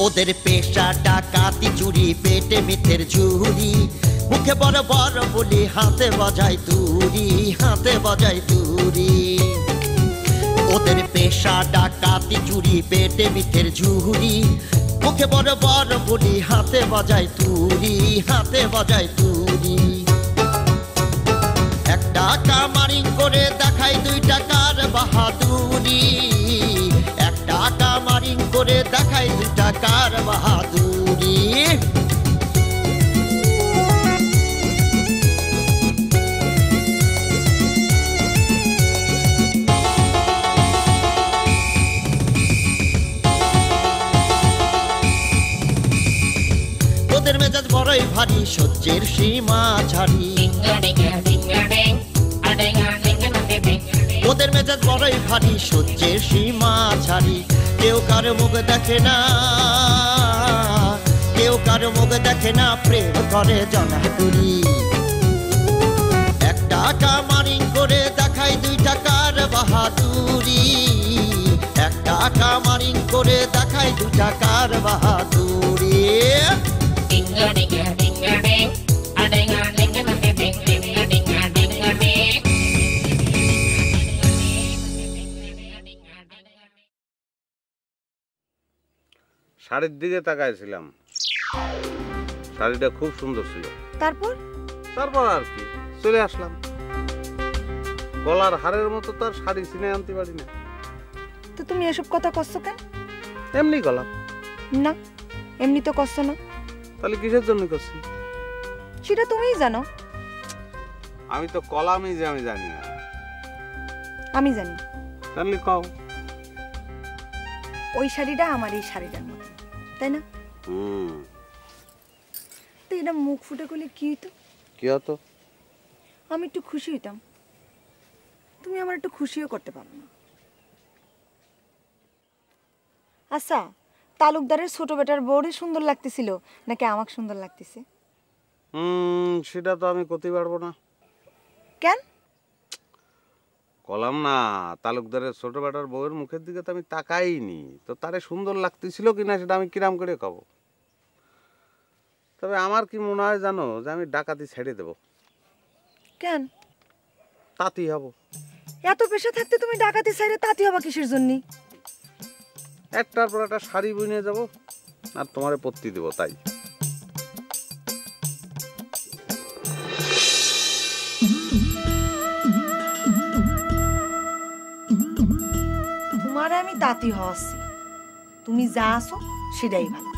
ওদের পেশা ডাকাতি চুরি পেটে মিথ্যের ঝুরি মুখে বড় বড় বলি হাতে বাজায় তুরি হাতে বাজায় তুরি ওদের পেশা ডাকাতি চুরি পেটে মিথ্যের ঝুরি মুখে বড় বড় বলি হাতে বাজায় তুরি হাতে বাজায় তুরি একটা কামারিং করে দেখায় 2 টাকার বাহাদুরি একটা কামারিং করে দেখায় 2 টাকার বাহাদুরি ওদের মেজাজ বড়ই ভারী সহ্যের সীমা ছাড়ি ওদের মেজাজ বড়ই ভারী সহ্যের সীমা ছাড়ি কেউ কারো মুখ দেখে না কেউ কারো মুখ দেখে না প্রেম করে জনাপুরি একটা কামারিং করে দেখায় 2 টাকার বাহাদুরি একটা কামারিং করে দেখায় 2 টাকার বাহাদুরি শাড়ির দিকে তাকাইছিলাম শাড়িটা খুব সুন্দর ছিল তারপর আর কি চলে আসলাম গলার হারের মতো তার শাড়ি চিনে আনতে পারি না তো তুমি এসব কথা করছো কেন এমনি গলাম না এমনি তো করছো না তাহলে কিসের জন্য করছি সেটা তুমিই জানো আমি তো কলামই যে আমি জানি না আমি জানি তাহলে কও ওই শাড়িটা আমার এই শাড়িটার মতো তাই না তো এটা মুখ ফুটে করলে কি হইতো কি হতো আমি একটু খুশি হইতাম তুমি আমার একটু খুশিও করতে পারো না আচ্ছা তালুকদারের ছোট বেটার বউরে সুন্দর লাগতেছিল নাকি আমাকে সুন্দর লাগতেছে সেটা তো আমি করতে পারবো না কেন কলাম না তালুকদারের ছোট বেটার বউয়ের মুখের দিকে তো আমি তাকাইনি তো তারে সুন্দর লাগতেছিল কিনা সেটা আমি কিরাম করে কব তবে আমার কি মনে হয় জানো যে আমি ডাকাতি ছেড়ে দেব কেন তাঁতি হব এত পেশা থাকতে তুমি ডাকাতি ছেড়ে তাঁতি হবা কিসের জন্য একটার পর একটা শাড়ি বুনে যাব আর তোমারে পত্তি দেব তাই তোমারে আমি তাঁতি হওয়াছি তুমি যা আসো সেটাই ভালো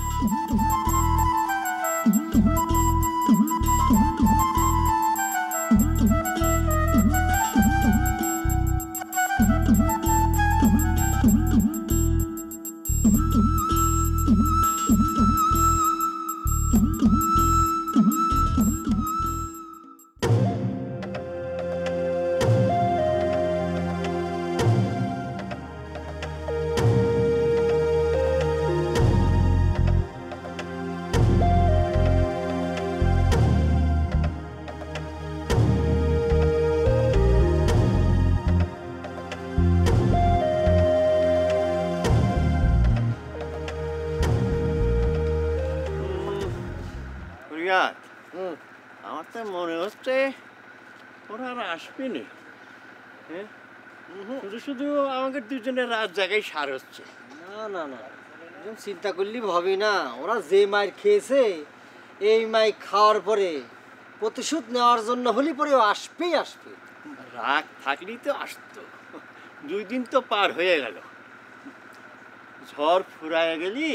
আমার তো মনে হচ্ছে ওরা আর আসবে না হ্যাঁ শুধু শুধু আমাকে দুজনের রাত জায়গায় সার হচ্ছে না না না চিন্তা করলি ভাবি না ওরা যে মাইর খেয়েছে এই মাই খাওয়ার পরে প্রতিশোধ নেওয়ার জন্য হলি পরে আসবেই আসবে রাগ থাকলেই তো আসতো 2 দিন তো পার হয়ে গেল ঝড় ফুরায় গেলি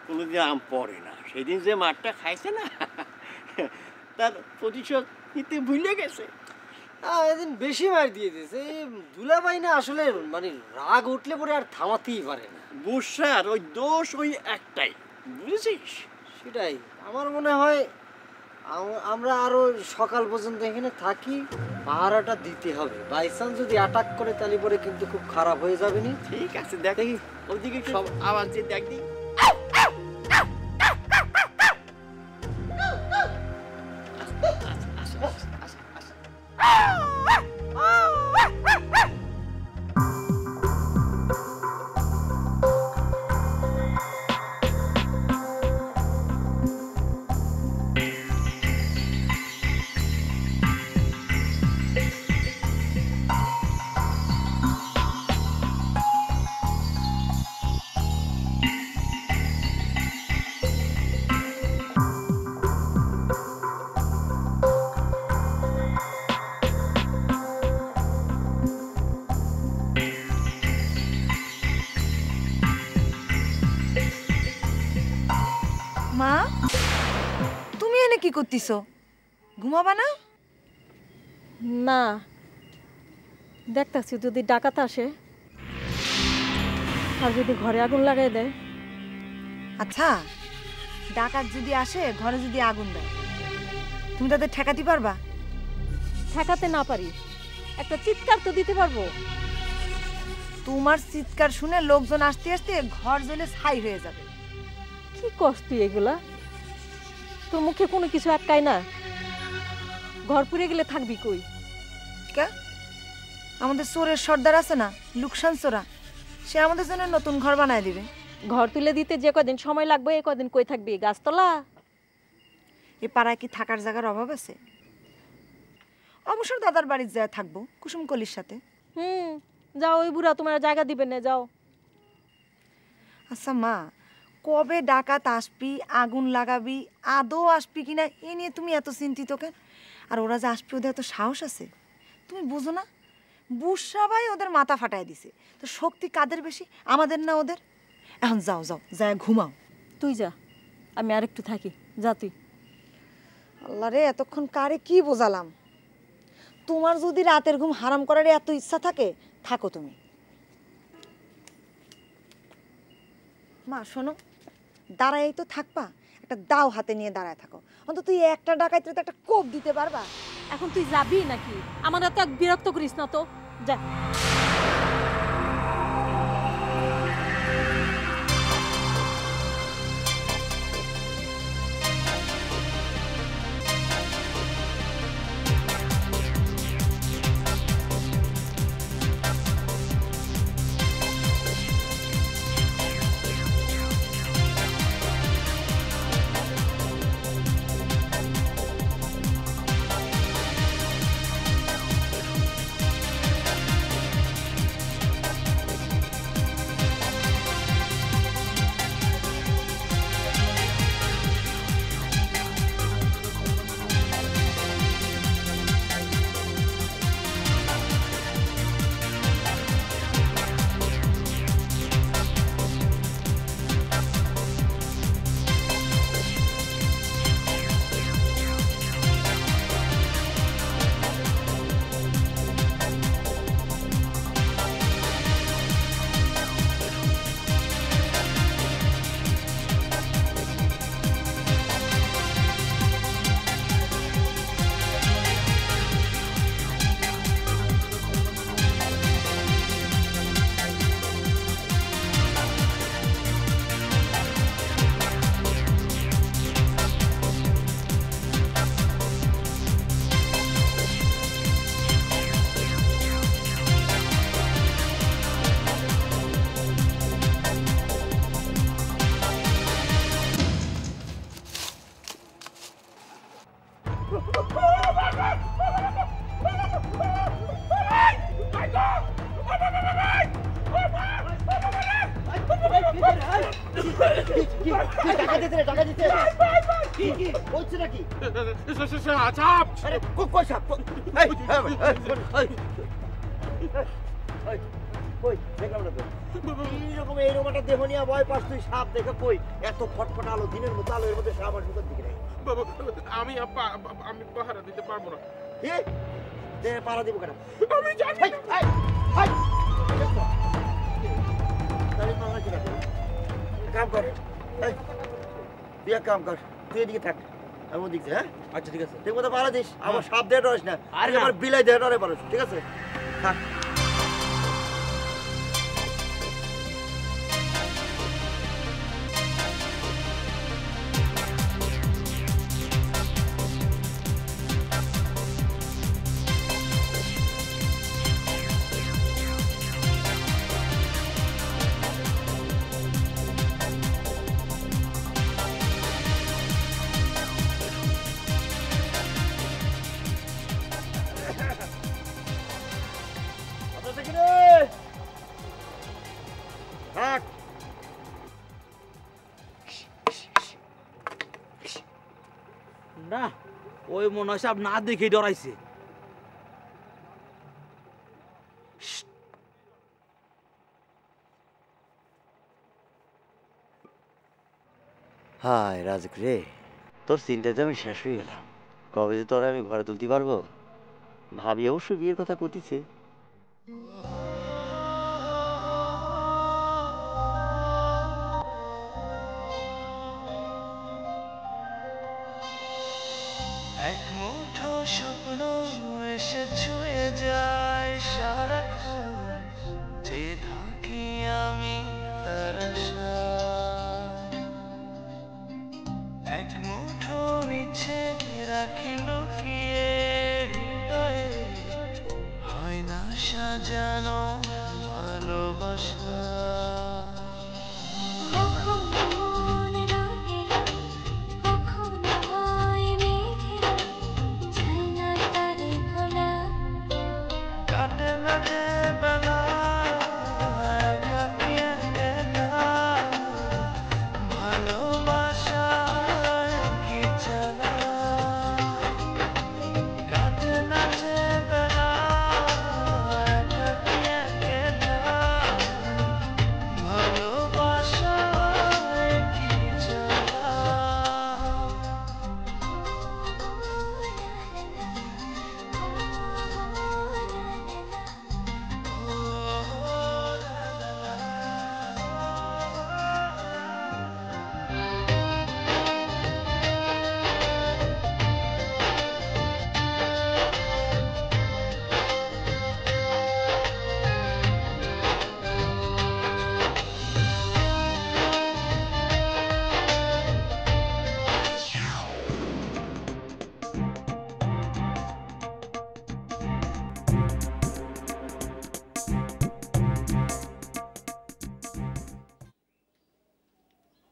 কোনোদিন আম পড়ে না সেদিন যে মাঠটা খাইছে না তার প্রতিশোধ নিতে ভুলে গেছে এদিন বেশি মার দিয়ে দিয়েছে। এই দুলাভাই না আসলে মানে রাগ উঠলে পরে আর থামাতেই পারে না। বুসার ওই দোষ ওই একটাই, বুঝেছিস? সেটাই আমার মনে হয় আমরা আরো সকাল পর্যন্ত এখানে থাকি, পাহারাটা দিতে হবে। বাই চান্স যদি অ্যাটাক করে তাহলে পরে কিন্তু খুব খারাপ হয়ে যাবে নি। ঠিক আছে, দেখ ওদিকে সব আওয়াজ দিয়ে দেখ দি। মা, তুমি এনে কি করতেছ? ঘুমাবা না? না, দেখতাছি যদি ডাকাত আসে আর যদি ঘরে আগুন লাগাই দেয়। আচ্ছা, ডাকাত যদি আসে, ঘরে যদি আগুন দেয়, তুমি তাদের ঠেকাতে পারবা? ঠেকাতে না পারি, একটা চিৎকার তো দিতে পারবো। তোমার চিৎকার শুনে লোকজন আসতে আসতে ঘর জ্বলে ছাই হয়ে যাবে। কি কষ্ট তুই এগুলা? তোর মুখে কোনো কিছু আটকায় না? ঘর পুড়ে গেলে থাকবি কই? কে? আমাদের চোরের সর্দার আছে না, লুকসান চোরা, সে আমাদের জন্য নতুন ঘর বানায় দিবে। ঘর তুলে দিতে যে কদিন সময় লাগবে, এ কদিন কই থাকবি? গাছতলা? এ পাড়ায় কি থাকার জায়গার অভাব আছে? অবসর দাদার বাড়ির যায় থাকবো কুসুম কলির সাথে। যাও, ওই বুড়া তোমার জায়গা দিবে না, যাও। আচ্ছা মা, কবে ডাকাত আসবি, আগুন লাগাবি, আদৌ আসবি কিনা এ নিয়ে তুমি এত চিন্তিত কেন? আর ওরা যে আসবি, ওদের এত সাহস আছে তুমি বুঝো না? বুসাবাই ওদের মাথা ফাটাই দিছে, তো শক্তি কাদের বেশি, আমাদের না ওদের? এখন যাও যাও, যায় ঘুমাও। তুই যা, আমি আরেকটু থাকি, যা তুই। আল্লাহ রে, এতক্ষণ কারে কি বোঝালাম? তোমার যদি রাতের ঘুম হারাম করার এত ইচ্ছা থাকে, থাকো তুমি। মা শোনো, দাঁড়াই তো থাকবা, একটা দাও হাতে নিয়ে দাঁড়ায় থাকো। অন্তত তুই একটা ডাকাইতে তো একটা কোপ দিতে পারবা। এখন তুই যাবি নাকি? আমার এত বিরক্ত করিস না তো, যা। আমি পাহারা দিতে পারবো না। দে পাড়া দিব কেন আমি জানি না। কাম কর তুই এক কাম কর তুই এদিকে থাক আমি ওদিকে হ্যাঁ আচ্ছা ঠিক আছে ঠিক মতো পাড়া দিস আমার সাপ দিয়ে ডরিস না আর তুই আমার বিলাই দিয়ে ডরে পারিস ঠিক আছে থাক থাক না ওই মনে হয় সাপ না দেখে ডরাইছে হায় রাজক রে তোর চিন্তাতে আমি শেষ হয়ে গেলাম কবে যে তোরা আমি ঘরে তুলতে পারবো ভাবি অবশ্য বিয়ের কথা করতেছে এক মুঠো স্বপ্ন এসে ছুঁয়ে যায় সারাক্ষণ যে থাকি আমি তার আশায়। এক মুঠো ইচ্ছে রাখি লুকিয়ে হৃদয়ে হয় না সাজানো ভালোবাসা কাটে না যে বেলা একাকী একা ভালোবাসায় কি জ্বালা কাটে না যে বেলা একাকী একা ভালোবাসায় কি জ্বালা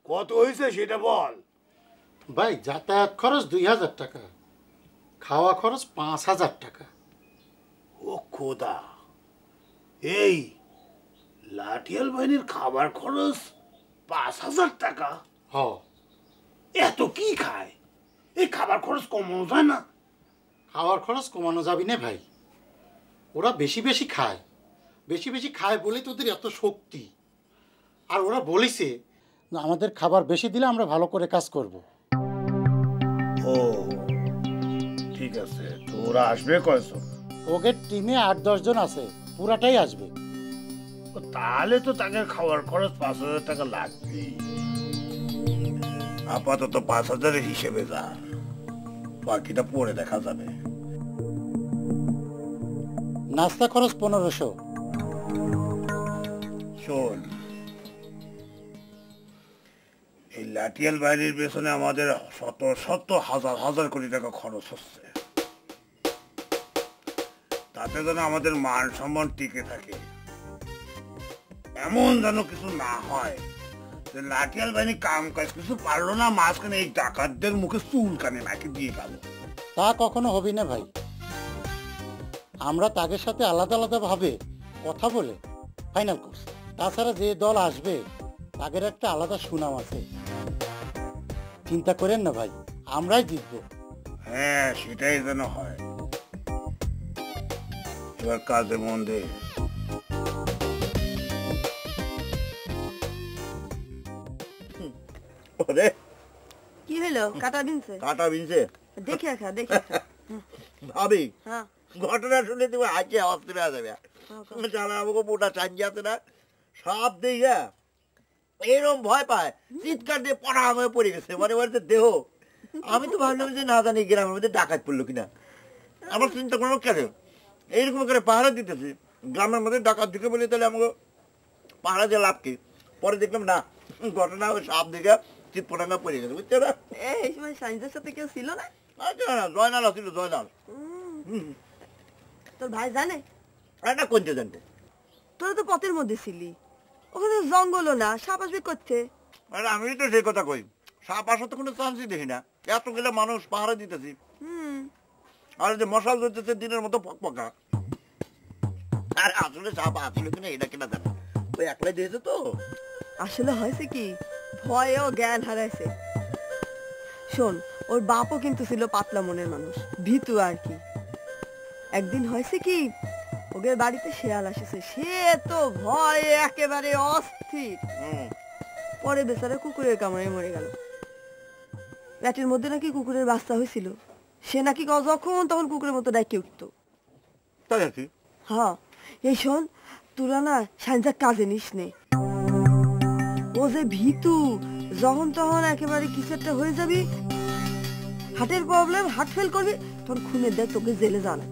কত হয়েছে সেটা বল। ভাই যাতায়াত খরচ 2000 টাকা, খাওয়া খরচ 5000 টাকা। ও খোদা, এই লাঠিয়াল বাহিনীর খাবার খরচ 5000 টাকা? হ, এত কি খায়? এই খাবার খরচ কমানো যায় না? খাওয়ার খরচ কমানো যাবে না ভাই, ওরা বেশি বেশি খায়, বেশি বেশি খায় বলেই তোদের এত শক্তি। আর ওরা বলেছে না আমাদের খাবার বেশি দিলে আমরা ভালো করে কাজ করব। ও ঠিক আছে, তো ওরা আসবে কয়জন? ওদের টিমে 8-10 জন আছে, পুরাটাই আসবে। তাহলে তো তাকে খাওয়ার খরচ 5000 টাকা লাগবে। আপাতত 5000 হিসেবে যা, বাকিটা পরে দেখা যাবে। নাস্তা খরচ 1500। শোন, এই লাঠিয়াল বাহিনীর পেছনে আমাদের শত শত হাজার হাজার কোটি টাকা খরচ হচ্ছে, তাতে যেন আমাদের মান সম্মান টিকে থাকে। এমন যেন কিছু না হয় যে লাঠিয়াল বাহিনী কাম কাজ কিছু পারলো না, মাঝখানে এই ডাকাতদের মুখে চুল কানে নাকি দিয়ে গেল। তা কখনো হবে না ভাই, আমরা তাদের সাথে আলাদা আলাদা ভাবে কথা বলে ফাইনাল করছি। তাছাড়া যে দল আসবে তাদের একটা আলাদা সুনাম আছে, চিন্তা করেন না ভাই, আমরাই জিতবো। হ্যাঁ, সেটাই যেন হয়। এবার কাজে মন দে। ওরে কি হলো? কাটা বিনছে? কাটা বিনছে দেখে খা, দেখে খা। ভাবি, হ্যাঁ ঘটনা শুনে তুমি হাঁচে অস্থির হয়ে যাবে। চালা আমাকে মোটা চাঞ্জি আছে না, সব দেখে এরকম ভয় পায়, চিৎকার দিয়ে পড়া হয়ে পড়ে গেছে, মানে বাড়িতে দেহ। আমি তো ভাবলাম যে না জানি গ্রামের মধ্যে ডাকাত পড়লো কিনা। আমার চিন্তা করবো কেন এইরকম করে পাহারা দিতেছে, গ্রামের মধ্যে ডাকাত ঢুকে বলে তাহলে আমাকে পাহারা দিয়ে লাভ কি? পরে দেখলাম না, ঘটনা ওই সাপ দেখে চিৎপটাঙ্গা পড়ে গেছে, বুঝছো না? এই সময় সাইন্সের সাথে কেউ ছিল না? আচ্ছা না, জয়নাল আসছিল, জয়নাল। তোর ভাই জানে? না, কোনটা জানতে? তোরা তো পথের মধ্যে ছিলি, ওখানে জঙ্গলও না, সাপ আসবে করতে। আরে আমি তো সেই কথা কই, সাপ আসার তো কোনো চান্সই দেখি না, এতগুলো মানুষ পাহারা দিতেছি। আর যে মশাল ধরতেছে দিনের মতো পকা। আর আসলে সাপ আসলে কিনা এটা কিনা জানে, ওই একলাই দিয়েছে তো। আসলে হয়েছে কি, ভয়েও জ্ঞান হারাইছে। শোন, ওর বাপও কিন্তু ছিল পাতলা মনের মানুষ, ভীতু আর কি। একদিন হয়েছে কি, ওদের বাড়িতে শেয়াল আসেছে, সে তো ভয়ে একেবারে অস্থির। পরে বেচারা কুকুরের কামড়ে মরে গেল। পেটের মধ্যে নাকি কুকুরের বাচ্চা হয়েছিল, সে নাকি যখন তখন কুকুরের মতো ডাইকে উঠতো। তাই আর কি? হ্যাঁ, এই শোন, তোরা না সাইন্সার কাজে নিস নে। ও যে ভীতু, যখন তখন একেবারে কিছু একটা হয়ে যাবি, হার্টের প্রবলেম, হার্ট ফেল করবি, তখন খুনের দেখ তোকে জেলে জানা।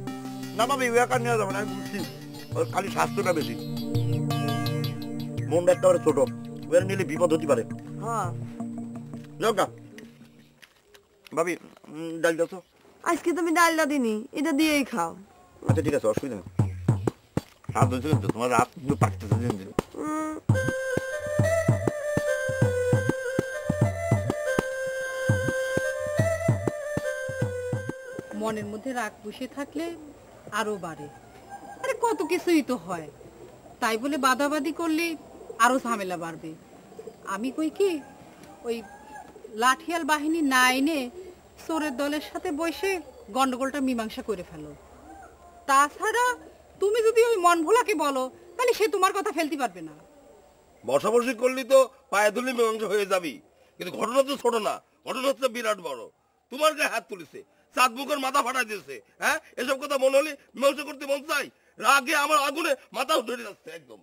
না বাবা, একা নিয়ে যাবো না, আমি বুঝছি ওর খালি স্বাস্থ্যটা বেশি, মনটা একেবারে ছোট, ওরা নিলে বিপদ হতে পারে। হ্যাঁ যাও গা ভাবি, ডাল দাও তো। আজকে তুমি ডালটা দিনি, এটা দিয়েই খাও। আচ্ছা ঠিক আছে, অসুবিধা নেই। রাত হয়েছে কিন্তু তোমার, রাত কিন্তু পাকতেছে দিন দিন। মনের মধ্যে রাগ বসে থাকলে আরো বাড়ে। আরে কত কিছুই তো হয়, তাই বলে বাদাবাদি করলে আরো ঝামেলা বাড়বে। আমি কই কি, ওই লাঠিয়াল বাহিনী না এনে চোরের দলের সাথে বসে গন্ডগোলটা মীমাংসা করে ফেলো। তাছাড়া তুমি যদি ওই মন ভোলাকে বলো, তাহলে সে তোমার কথা ফেলতে পারবে না। বসাবসি করলি তো পায়ে ধরলে মীমাংসা হয়ে যাবি, কিন্তু ঘটনা তো ছোট না, ঘটনা হচ্ছে বিরাট বড়। তোমার গায়ে হাত তুলেছে, চাঁদ মুখের মাথা ফাটা দিয়েছে, হ্যাঁ? এসব কথা মনে হলে মীমাংসা করতে মন চাই, রাগে আমার আগুনে মাথাও ধরে যাচ্ছে একদম।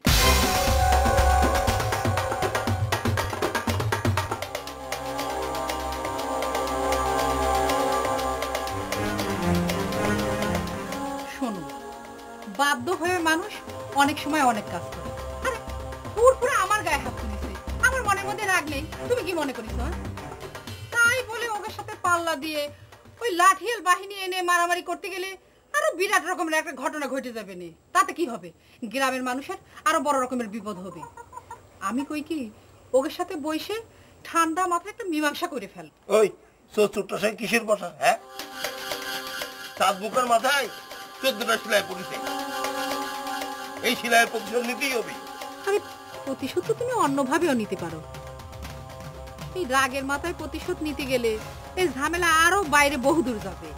শোনো, বাধ্য হয়ে মানুষ অনেক সময় অনেক কাজ করে। আরে পুরো আমার গায়ে হাত তুলেছে, আমার মনের মধ্যে রাগ নেই, তুমি কি মনে করিস? তাই বলে ওদের সাথে পাল্লা দিয়ে ওই লাঠিয়াল বাহিনী এনে মারামারি করতে গেলে আরো বিরাট রকমের একটা ঘটনা ঘটে যাবে না। তাতে কি হবে, গ্রামের মানুষের আরো বড় রকমের বিপদ হবে। আমি কই কি, ওদের সাথে বসে ঠান্ডা মাথায় একটা মীমাংসা করে ফেল। ওই চতুর্থ সাই কিসের বসা, হ্যাঁ? চাঁদ মুখের মাথায় 14টা সেলাই পড়েছে, এই সেলাইয়ের প্রতিশোধ নিতেই হবে। আরে প্রতিশোধ তো তুমি অন্যভাবেও নিতে পারো। এই রাগের মাথায় প্রতিশোধ নিতে গেলে এই ঝামেলা আরো বাইরে বহুদূর যাবে।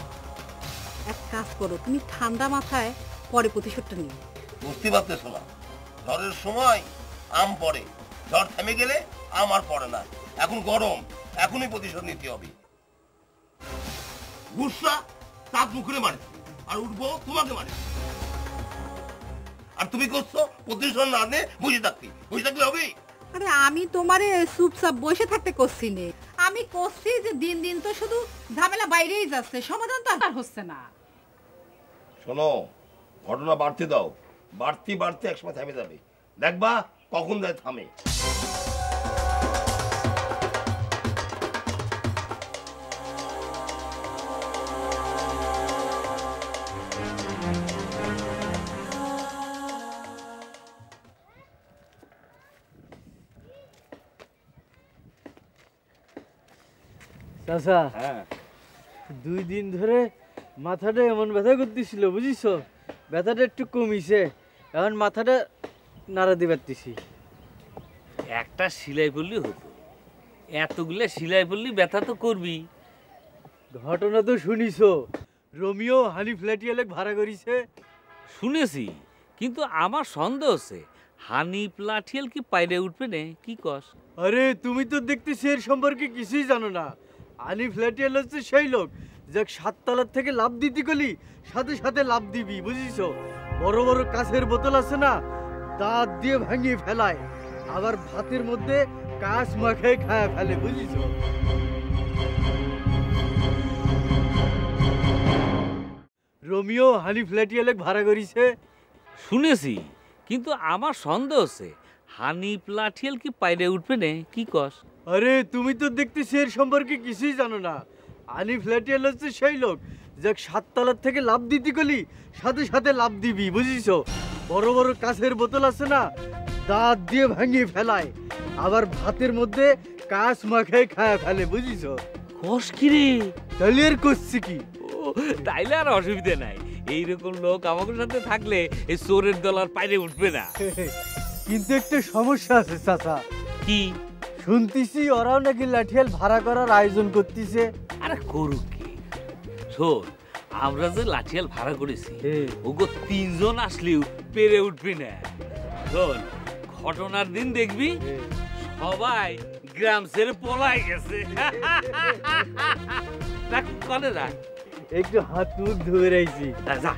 এক কাজ করো, তুমি ঠান্ডা মাথায় পরে প্রতিশোধটা নিও। বুঝতে পারতেছো না, ঝড়ের সময় আম পড়ে, ঝড় থেমে গেলে আম আর পড়ে না। এখন গরম, এখনই প্রতিশোধ নিতে হবে। গুসা চাঁদ মুখে মারে, আর উঠবো তোমাকে মারে। আর তুমি করছো প্রতিশোধ না নিয়ে বুঝে থাকলে হবে? আরে আমি তোমারে চুপচাপ বসে থাকতে করছি নে, আমি করছি যে দিন দিন তো শুধু ঝামেলা বাইরেই যাচ্ছে, সমাধান তো আর হচ্ছে না। শোনো, ঘটনা বাড়তে দাও, বাড়তি বাড়তে একসময় থেমে যাবে, দেখবা কখন যায় থামে। চাচা, 2 দিন ধরে মাথাটা এমন ব্যথা করতেছিল, বুঝিস? ব্যথাটা একটু কমিছে, এখন মাথাটা নাড়া দিয়ে পারতেছি। একটা সেলাই পড়লি হতো, এতগুলো সেলাই পড়লি ব্যথা তো করবি। ঘটনা তো শুনিস, রোমিও হানি ফ্ল্যাটিয়ালে ভাড়া করিছে। শুনেছি, কিন্তু আমার সন্দেহ আছে হানি প্লাটিয়াল কি পাইরে উঠবে না, কি কস? আরে তুমি তো দেখতেছি এর সম্পর্কে কিছুই জানো না। হানি ফ্ল্যাটিয়াল হচ্ছে সেই লোক যে 7 তলার থেকে লাভ দিতে গলি সাথে সাথে লাভ দিবি, বুঝিস? বড় বড় কাঁচের বোতল আছে না, দাঁত দিয়ে ভাঙিয়ে ফেলায়, আবার ভাতের মধ্যে কাঁচ মাখায় খায় ফেলে, বুঝিস? রোমিও হানি ফ্ল্যাটিয়ালে ভাড়া করিছে শুনেছি, কিন্তু আমার সন্দেহ আছে হানি প্লাটিয়াল কি পাইরে উঠবে না, কি কস? আরে তুমি তো দেখতেছি এর সম্পর্কে কিছুই জানো না। হানি ফ্ল্যাটিয়াল হচ্ছে সেই লোক যে 7 তলার থেকে লাভ দিতে গলি সাথে সাথে লাভ দিবি, বুঝিস? বড় বড় কাঁচের বোতল আছে না, দাঁত দিয়ে ভাঙিয়ে ফেলায়, আবার ভাতের মধ্যে কাঁচ মাখায় খায় ফেলে, বুঝিস? কস কি রে? তাহলে আর করছি কি? তাইলে আর অসুবিধা নাই, এইরকম লোক আমাদের সাথে থাকলে এই চোরের দল আর পাইরে উঠবে না। কিন্তু একটা সমস্যা আছে চাচা। কি? শুনতেছি ওরাও নাকি লাঠিয়াল ভাড়া করার আয়োজন করতেছে। আরে করুক কি, শোন আমরা যে লাঠিয়াল ভাড়া করেছি ওগো 3 জন আসলেও পেরে উঠবি না। শোন ঘটনার দিন দেখবি সবাই গ্রাম ছেড়ে পলাই গেছে। কনে যা একটু হাত মুখ ধুয়ে রাখছি। যা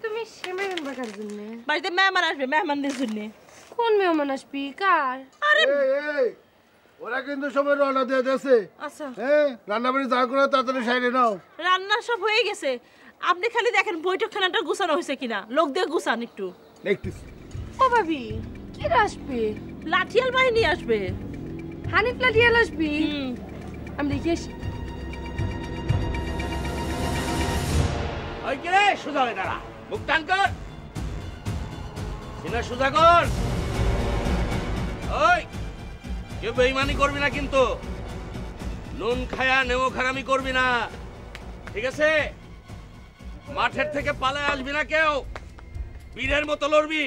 তুমি সেমাই বাকার জন্য বাড়িতে মেহমান আসবে, মেহমানদের জন্য। কোন মেহমান আসবি? কার? আরে ওরা কিন্তু সবাই রওনা দিয়ে দিয়েছে। আচ্ছা হ্যাঁ, রান্না বাড়ি যা করে তাড়াতাড়ি সাইডে নাও। রান্না সব হয়ে গেছে, আপনি খালি দেখেন বৈঠকখানাটা গুছানো হয়েছে কিনা। লোক দিয়ে গুছান একটু। দেখতেছি। ও ভাবি, কি আসবে? লাঠিয়াল বাহিনী আসবে। হানিফ লাঠিয়াল আসবি? আমি দেখি আসি। ওই কে রে? সোজা হয়ে দাঁড়া, মুখ টান কর, সিনা সোজা কর। ওই কেউ বেইমানি করবি না কিন্তু, নুন খায়া নেও খারামি করবি না, ঠিক আছে? মাঠের থেকে পালায় আসবি না কেউ, বীরের মতো লড়বি।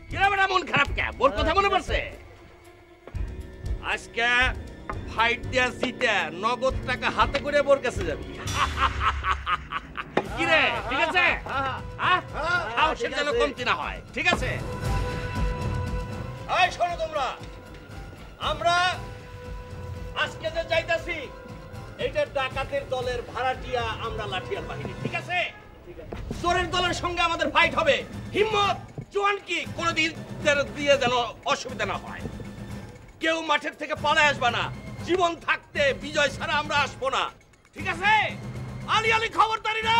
কিরা বেটা মন খারাপ কে? বোর কথা মনে পড়ছে? আজকে ফাইট দিয়া জিতে নগদ টাকা হাতে করে বোর কাছে যাবি। কিরে ঠিক আছে? সাহসের যেন কমতি না হয়, ঠিক আছে? এই শোনো তোমরা, আমরা আজকে যে যাইতাছি এইটা ডাকাতের দলের ভাড়াটিয়া আমরা লাঠিয়াল বাহিনী, ঠিক আছে? চোরের দলের সঙ্গে আমাদের ফাইট হবে। হিম্মত জোয়ান কি কোনোদিন দিয়ে যেন অসুবিধা না হয়। কেউ মাঠের থেকে পালায় আসবে না, জীবন থাকতে বিজয় ছাড়া আমরা আসবো না, ঠিক আছে? আলি আলি খবরদারি রে!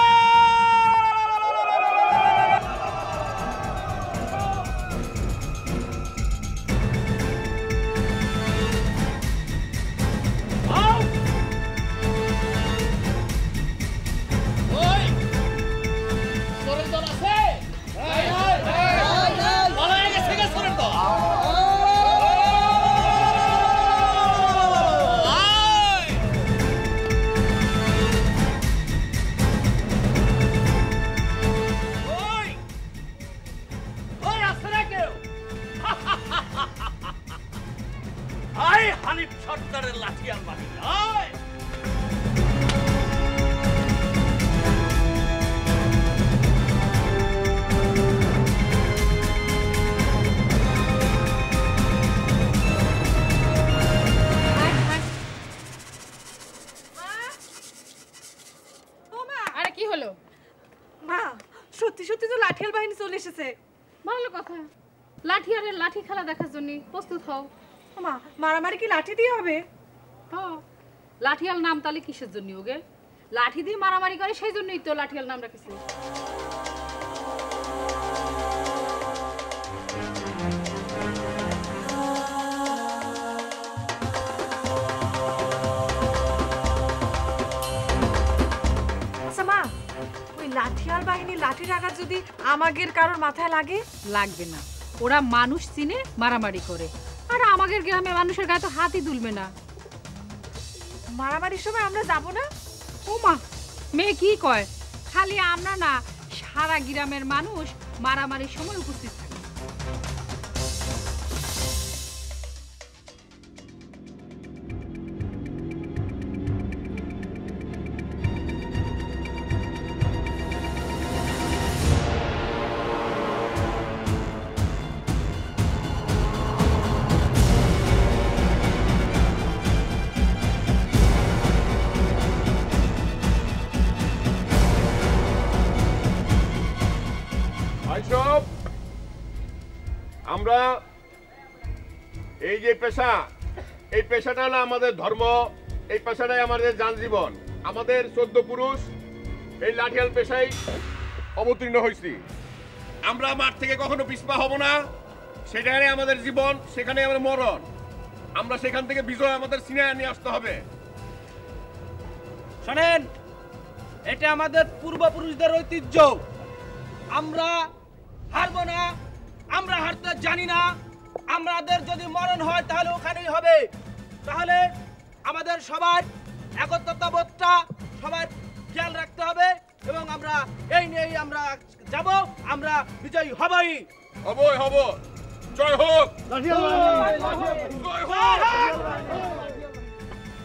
হানিফ সর্দারের লাঠিয়াল বাহিনী, আরে কি হলো? মা সত্যি সত্যি তো লাঠিয়াল বাহিনী চলে এসেছে। ভালো কথা, লাঠিয়ালের লাঠি খেলা দেখার জন্য প্রস্তুত হও। মা মারামারি কি লাঠি দিয়ে হবে? হ্যাঁ, লাঠিয়াল নাম তাহলে কিসের জন্য? ওগে লাঠি দিয়ে মারামারি করে, সেই জন্যই তো লাঠিয়াল নাম রাখেছে। আচ্ছা মা, ওই লাঠিয়াল বাহিনী লাঠির আঘাত যদি আমাদের কারোর মাথায় লাগে? লাগবে না, ওরা মানুষ চিনে মারামারি করে, আর আমাদের গ্রামে মানুষের গায়ে তো হাতই তুলবে না। মারামারির সময় আমরা যাব না? ও মা, মেয়ে কি কয়? খালি আমরা না, সারা গ্রামের মানুষ মারামারির সময় উপস্থিত থাকে। আমরা এই যে পেশা, এই পেশাটা হলো আমাদের ধর্ম, এই পেশাটাই আমাদের জীবন। আমাদের 14 পুরুষ এই লাঠিয়াল পেশায় অবতীর্ণ হয়েছি। আমরা মাঠ থেকে কখনো পিছপা হব না, সেখানে আমাদের জীবন, সেখানে আমাদের মরণ। আমরা সেখান থেকে বিজয় আমাদের সিনায় নিয়ে আসতে হবে। শোনেন, এটা আমাদের পূর্বপুরুষদের ঐতিহ্য। আমরা হারব না, আমরা হারতে জানি না। আমাদের যদি মরণ হয় তাহলে ওখানেই হবে। তাহলে আমাদের সবার একত্রতাবোধটা সবার খেয়াল রাখতে হবে এবং আমরা এই নিয়েই আমরা যাব, আমরা বিজয়ী হবই। হবই হব। জয় হোক।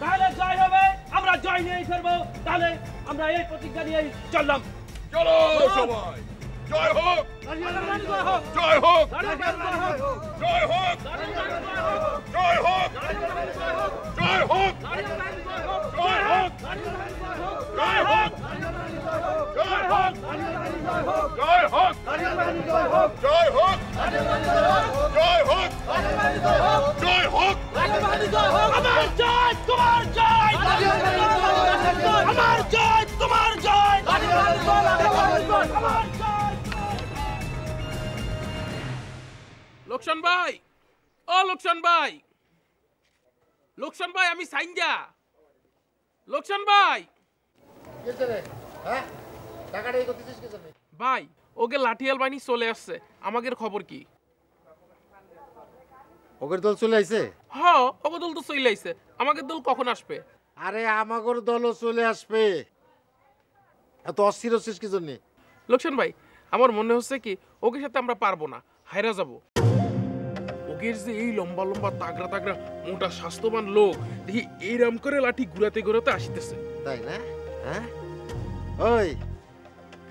তাহলে জয় হবে, আমরা জয় নিয়েই ফেরবো। তাহলে আমরা এই প্রতিজ্ঞা নিয়েই চললাম। চলো সবাই, জয় হোক, জয় হোক, জয় হোক, জয় হোক, জয় হোক, জয় হোক, জয় হোক, জয় হোক, জয় হোক, জয় হোক, জয় হোক, জয় হোক। আমার জয়, তোমার জয়, আমার জয়, তোমার জয়, আমার জয়। লোকসান ভাই, ও লোকসান ভাই, লোকসান ভাই, আমি সাইনজা। লোকসান ভাই, ভাই ওকে লাঠিয়াল বাহিনী চলে আসছে, আমাদের খবর কি? ওদের দল চলে আইছে? হ্যাঁ, ওকে দল তো চলে আইছে, আমাদের দল কখন আসবে? আরে আমাগর দলও চলে আসবে। এত অস্থির হচ্ছিস কি জন্য? লোকসান ভাই, আমার মনে হচ্ছে কি ওকে সাথে আমরা পারবো না, হায়রা যাব। ওকে যে এই লম্বা লম্বা তাগড়া তাগড়া মোটা স্বাস্থ্যবান লোক দেখি এইরাম করে লাঠি ঘুরাতে ঘুরাতে আসিতেছে। তাই না? হ্যাঁ, ওই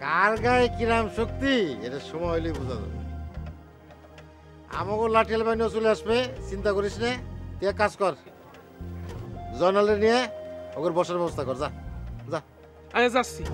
কার গায়ে কিরাম শক্তি এটা সময় হইলেই বোঝা যাবে। আমাকে লাঠিয়াল বাহিনীও চলে আসবে, চিন্তা করিস না। তুই এক কাজ কর, জয়নালে নিয়ে ওকে বসার ব্যবস্থা কর। যা যা। আরে যাচ্ছি।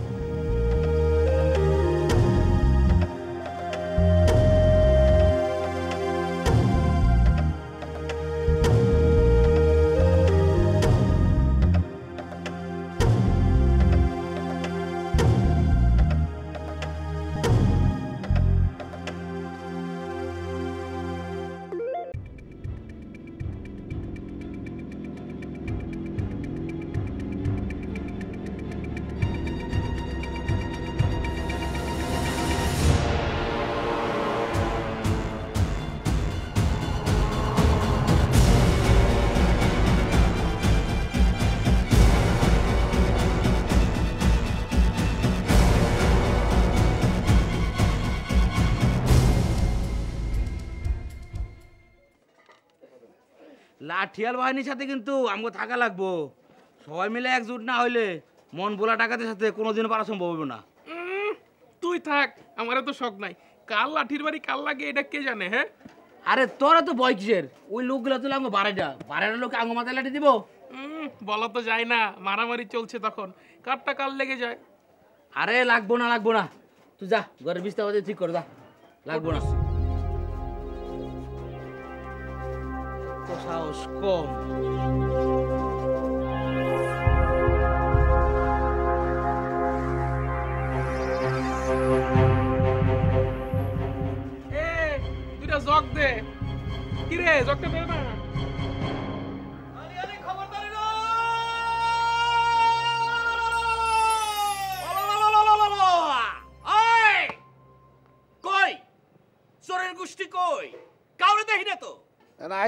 লাঠিয়াল বাহিনীর সাথে কিন্তু আমাকে থাকা লাগবো। সবাই মিলে একজোট না হইলে মন বোলা ডাকাতের সাথে কোনোদিনও পারা সম্ভব হবে না। তুই থাক, আমার তো শখ নাই। কাল লাঠির বাড়ি কাল লাগে এটা কে জানে? হ্যাঁ, আরে তোরা তো বয় কিসের? ওই লোকগুলো তুলে আমাকে বাড়াটা লোক আঙ্গ মাথায় লাঠি দিব। বলা তো যায় না, মারামারি চলছে তখন কারটা কাল লেগে যায়। আরে লাগবো না লাগবো না, তুই যা ঘরের বিস্তার বাজে ঠিক করে যা, লাগবো না। তো সাহস কম। দুইটা জগ দে। কিরে জগটা দে না। কই চোরের গোষ্ঠী কই? কাউরে দেখি না তো।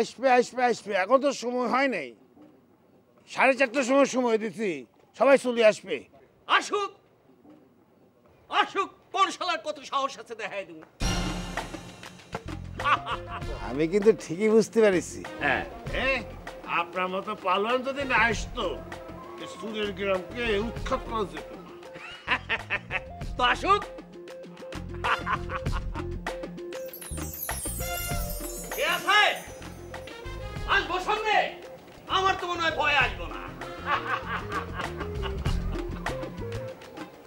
আসবে আসবে আসবে, এখন তো সময় হয় নাই। 4:30টার সময় দিচ্ছি, সবাই চলে আসবে। আসুক আসুক, কোন শালার কত সাহস আছে দেখাই দেবো। আমি কিন্তু ঠিকই বুঝতে পারিছি। হ্যাঁ, আপনার মতো পালোয়ান যদি না আসতো, সুরের গ্রামকে উৎখাত করা যেত। তো আসুক। কে আছে? আসবো সঙ্গে। আমার তো মনে হয় ভয় আসবো না।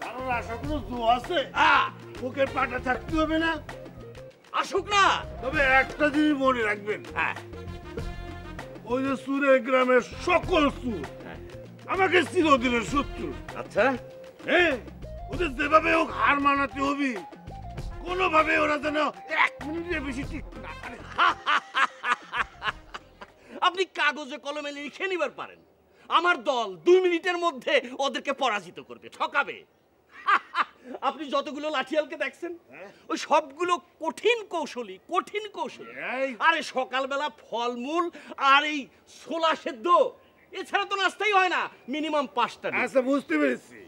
কারণ আশা কোনো জো আছে, বুকের পাটা থাকতে হবে না। আসুক না। তবে একটা জিনিস মনে রাখবেন, ওই যে সুরের গ্রামের সকল সুর আমাকে চিরদিনের শত্রু। আচ্ছা, হ্যাঁ, ওদের যেভাবে হোক হার মানাতে হবে, কোনোভাবে ওরা যেন 1 মিনিটের বেশি ঠিক না পারে। আপনি কাগজে কলমে লিখে নিবার পারেন, আমার দল 2 মিনিটের মধ্যে ওদেরকে পরাজিত করবে, ঠকাবে। আপনি যতগুলো লাঠিয়ালকে দেখছেন ওই সবগুলো কঠিন কৌশলী, কঠিন কৌশলী। আরে সকালবেলা ফলমূল আর এই ছোলা সেদ্ধ, এছাড়া তো নাস্তাই হয় না মিনিমাম 5টা। আচ্ছা, বুঝতে পেরেছি।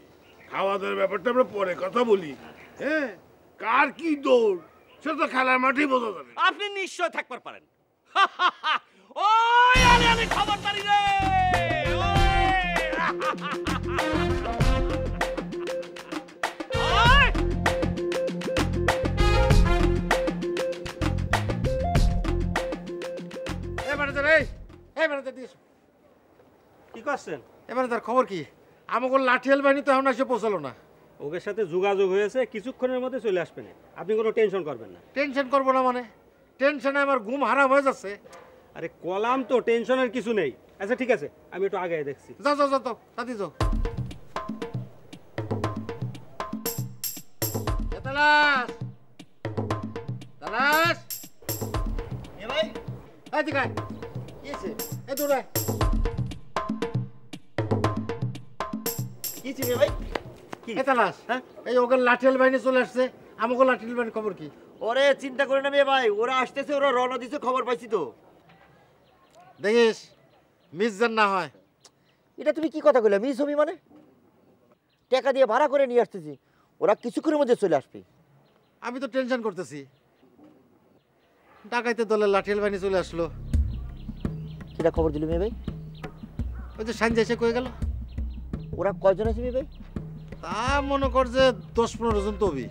খাওয়া দাওয়ার ব্যাপারটা আমরা পরে কথা বলি। হ্যাঁ, কার কি দৌড় সেটা তো খেলার মাঠেই বোঝা যাবে। আপনি নিশ্চয় থাকবার পারেন। ওই আরে আরে খবরদারি রে। কি করছেন? এবারে তার খবর কি? আমাকে লাঠিয়াল বাহিনী তো এখন এসে পৌঁছালো না। ওদের সাথে যোগাযোগ হয়েছে, কিছুক্ষণের মধ্যে চলে আসবে না। আপনি কোনো টেনশন করবেন না। টেনশন করবো না মানে? টেনশনে আমার ঘুম হারাম হয়ে যাচ্ছে। আরে কলাম তো, টেনশনের কিছু নেই। আচ্ছা ঠিক আছে, আমি একটু আগে দেখছি। যাও যাও যাও, তাড়াতাড়ি যাও। তালাশ তালাশ এ ভাই, এই দিকে আয়। কি হয়েছে? এই দৌড়ায়। কি ছিল ভাই? এই তালাশ, এই ওদের লাঠিয়াল বাহিনী চলে আসছে। আমাকে লাঠিয়াল বাহিনীর খবর কি? ওরে চিন্তা করে না ভাই, ওরা আসতেছে, ওরা রওনা দিছে, খবর পাইছি তো। দেখিস মিস যেন না হয়। এটা তুমি কি কথা কইলা? মিস হবি মানে? টাকা দিয়ে ভাড়া করে নিয়ে আসতেছি, ওরা কিছুক্ষণের মধ্যে চলে আসবে। আমি তো টেনশন করতেছি। ডাকাইতে দলের লাঠিয়াল বাহিনী চলে আসলো। কিটা খবর দিল মেয়ে ভাই? ওই যে সাঞ্জা এসে কয়ে গেল। ওরা কয়জন আছে মেয়ে ভাই? তা মনে কর যে 10-15 জন তো হবি।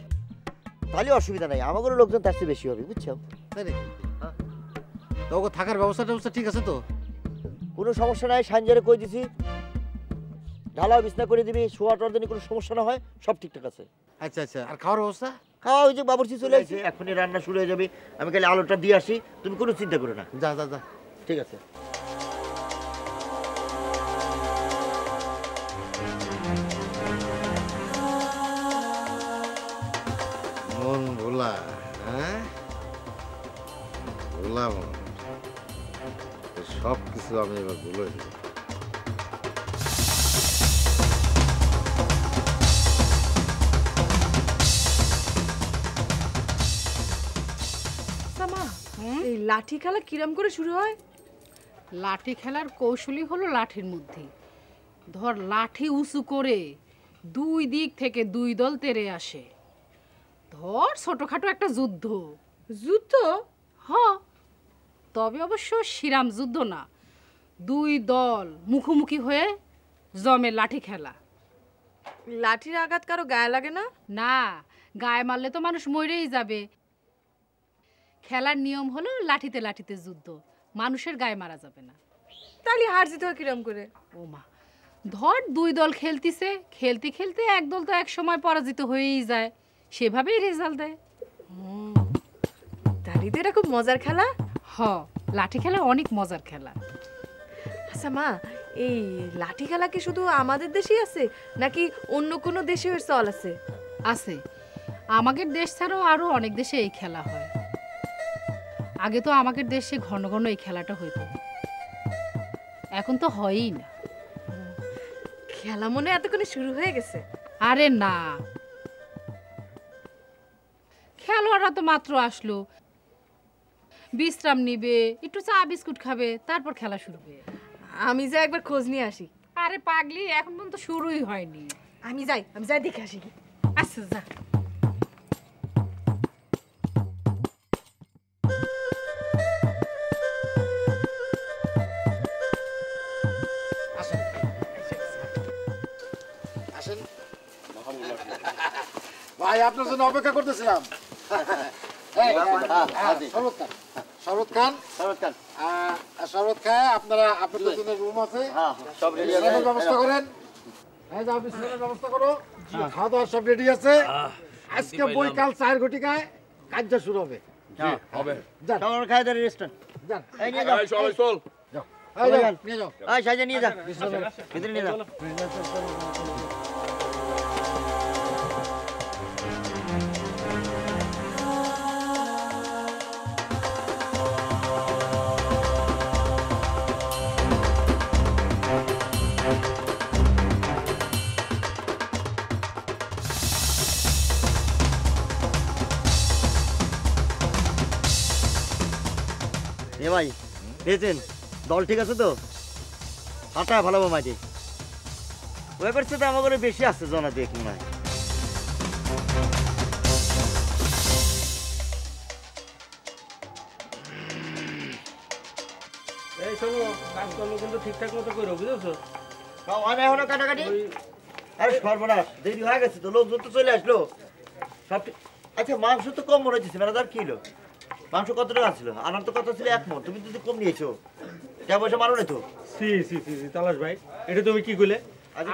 তাহলে অসুবিধা নাই, আমাদেরও লোকজন তার চেয়ে বেশি হবে, বুঝছো? তাই নাকি? তো ওকে থাকার ব্যবস্থা ঠিক আছে তো? কোনো সমস্যা নাই, সাঞ্জারে কই দিছি ঢালাও বিছনা করে দিবি, শোয়া টোয়ার জন্য কোনো সমস্যা না হয়, সব ঠিকঠাক আছে। আচ্ছা আচ্ছা, আর খাওয়ার ব্যবস্থা? খাওয়া ওই যে বাবুর্চি চলে আসছে, এখনই রান্না শুরু হয়ে যাবে। আমি খালি আলোটা দিয়ে আসি, তুমি কোনো চিন্তা করো না। যা যা যা, ঠিক আছে। মন ভোলা, হ্যাঁ ভোলা মন, সব কিছু আমি এবার ভুলে দেব। এই লাঠি খেলা কিরম করে শুরু হয়? লাঠি খেলার কৌশলই হলো লাঠির মধ্যে। ধর লাঠি উঁচু করে 2 দিক থেকে 2 দল তেড়ে আসে। ধর ছোটখাটো একটা যুদ্ধ। যুদ্ধ? হ্যাঁ, তবে অবশ্য শিরাম যুদ্ধ না। 2 দল মুখোমুখি হয়ে জমে লাঠি খেলা। লাঠির আঘাত কারো গায়ে লাগে না? না, গায়ে মারলে তো মানুষ মরেই যাবে। খেলার নিয়ম হলো লাঠিতে লাঠিতে যুদ্ধ, মানুষের গায়ে মারা যাবে না। তাহলে হার জিত হয় কিরম করে? ও মা, ধর 2 দল খেলতিছে, খেলতে খেলতে এক দল তো এক সময় পরাজিত হয়েই যায়, সেভাবেই রেজাল্ট দেয়। তাহলে তো এটা খুব মজার খেলা। হ, লাঠি খেলা অনেক মজার খেলা। আচ্ছা মা, এই লাঠি খেলা কি শুধু আমাদের দেশেই আছে নাকি অন্য কোনো দেশেও এর চল আছে? আছে, আমাদের দেশ ছাড়াও আরো অনেক দেশে এই খেলা হয়। আগে তো আমাদের দেশে ঘন ঘন এই খেলাটা হইতো, এখন তো হয়ই না। খেলা মনে এতক্ষণে শুরু হয়ে গেছে? আরে না, খেলোয়াড়রা তো মাত্র আসলো, বিশ্রাম নিবে, একটু চা বিস্কুট খাবে, তারপর খেলা শুরু হবে। আমি যাই একবার খোঁজ নিয়ে আসি। আরে পাগলি, এখন পর্যন্ত শুরুই হয়নি। আমি যাই দেখে আসি। আচ্ছা যা। ভাই, আপনার জন্য অপেক্ষা করতেছিলাম। শরৎ খান, আপনারা আপনাদের জন্য রুম আছে, ব্যবস্থা করেন। ব্যবস্থা করো, খাওয়া দাওয়া সব রেডি আছে। আজকে বৈকাল 4 ঘটিকায় কাজ শুরু হবে। হবে সবার খাই দাঁড়িয়ে রেস্টুরেন্ট এই নিয়ে যাও সবাই চল নিয়ে যাও এই সাইজে নিয়ে যা ভিতরে নিয়ে যাও এ ভাই পেয়েছেন দল ঠিক আছে তো হাঁটা ভালো মাটি ওই করছে তো আমার বেশি আসছে জনা দেখ মনে হয় এই শোনো কাজকর্ম কিন্তু ঠিকঠাক মতো করো বুঝেছো অনেক হলো কাটাকাটি আরে সর্বনাশ দেরি হয়ে গেছে তো লোকজন তো চলে আসলো সব আচ্ছা মাংস তো কম মনে হচ্ছে ম্যানেজার কিলো মাংস কত টাকা ছিল আমার তো কত ছিল 1 মণ তুমি যদি কম নিয়েছো টাকা পয়সা মারো না তো সি সি সি তালাশ ভাই এটা তুমি কি কইলে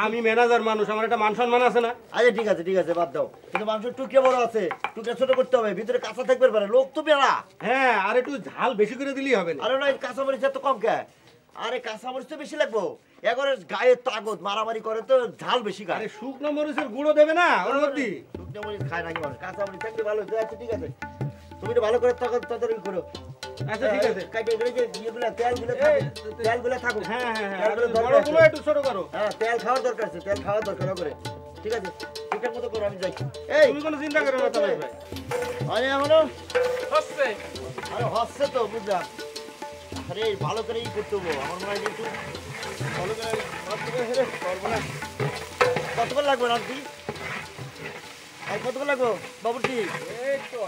আমি ম্যানেজার মানুষ আমার একটা মান সম্মান আছে না আচ্ছা ঠিক আছে বাদ দাও কিন্তু মাংস টুকরা বড় আছে টুকরা ছোট করতে হবে ভিতরে কাঁচা থাকবে পারে লোক তো বেড়া হ্যাঁ আর একটু ঝাল বেশি করে দিলেই হবে না আরে না কাঁচা মরিচ এত কম কে আরে কাঁচা মরিচ তো বেশি লাগবো একবারে গায়ে তাগত মারামারি করে তো ঝাল বেশি খায় আরে শুকনো মরিচের গুঁড়ো দেবে না ওর মধ্যে শুকনো মরিচ খায় না মানুষ কাঁচা মরিচ থাকলে ভালো হতো আচ্ছা ঠিক আছে তুমি তো ভালো করে ততরি করো আচ্ছা ঠিক আছে কাটে গেলে যে ইয়েগুলা তেলগুলো থাকুক হ্যাঁ তেলগুলো বড়গুলো একটু ছোট করো হ্যাঁ তেল খাওয়ার দরকার আছে তেল খাওয়ার দরকার করে ঠিক আছে ঠিকঠাক মতো করো আমি যাই এই তুমি কোনো চিন্তা করো না তাহলে ভাই আরে এখনো হচ্ছে আরে হচ্ছে তো বুঝলাম আরে ভালো করে করতে হবে আমার মনে হয় যে একটু ভালো করে কতক্ষণ লাগবে রাত্রি কতক্ষণ লাগবো বাবুটি এই তো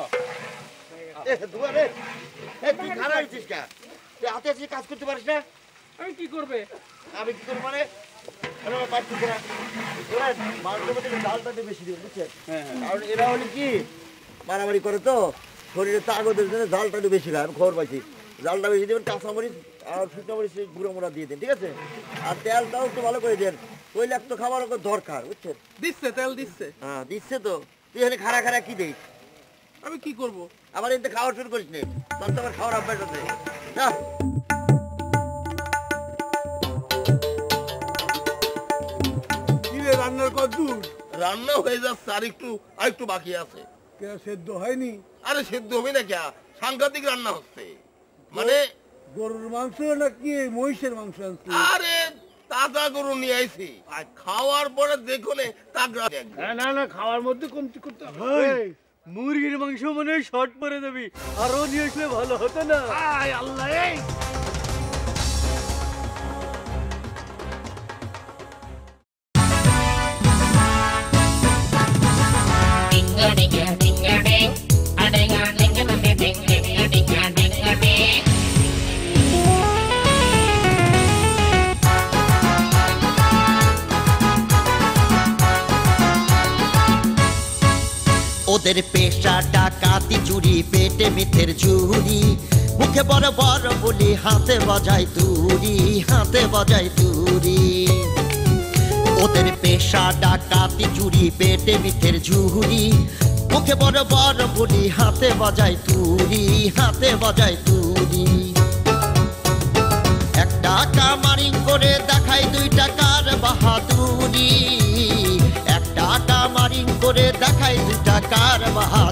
দুয়ারে তুই খারাপ হয়েছিস কা তুই হাতে আছিস কাজ করতে পারিস না আমি কি করবে আমি কি করবো মানে পারছিস না ওরা মাংসের মধ্যে ডালটা বেশি দিবে বুঝছেন কারণ এরা হলে কি মারামারি করে তো শরীরে তাগতের জন্য জালটা একটু বেশি খায় আমি খবর পাইছি জালটা বেশি দেবেন কাঁচামরিচ আর শুকনো মরিচ গুঁড়ো মোড়া দিয়ে দেন ঠিক আছে আর তেলটাও একটু ভালো করে দেন ওই লাখ তো খাবার ওকে দরকার বুঝছেন দিচ্ছে তেল দিচ্ছে হ্যাঁ দিচ্ছে তো তুই এখানে খাড়া কি দিস আমি কি করব আবার এতে খাওয়া শুরু করিস নি তোর তো আমার খাওয়ার অভ্যাস আছে না কিরে রান্নার কত দূর রান্না হয়ে যাচ্ছে আর একটু বাকি আছে সেদ্ধ হয়নি আরে সেদ্ধ হবে না কে সাংঘাতিক রান্না হচ্ছে মানে গরুর মাংস নাকি মহিষের মাংস আনছি আরে তাজা গরু নিয়ে আইছি আর খাওয়ার পরে দেখুন তাগড়া না খাওয়ার মধ্যে কমতি করতে মুরগির মাংস মনে হয় শর্ট পরে যাবি আরো নিয়ে আসলে ভালো হতো না আল্লাহ ওদের পেশা ডাকাতি চুরি পেটে মিথের ঝুরি মুখে বড় বড় বলি হাতে বাজায় তুরি ওদের পেশা ডাকাতি চুরি পেটে মিথের ঝুরি মুখে বড় বড় বলি হাতে বাজায় তুরি এক টাকা মারিং করে দেখায় 2 টাকার বাহাদুরি এক টাকা মারিং করে দেখায় 2 টাকার বাহাদুরি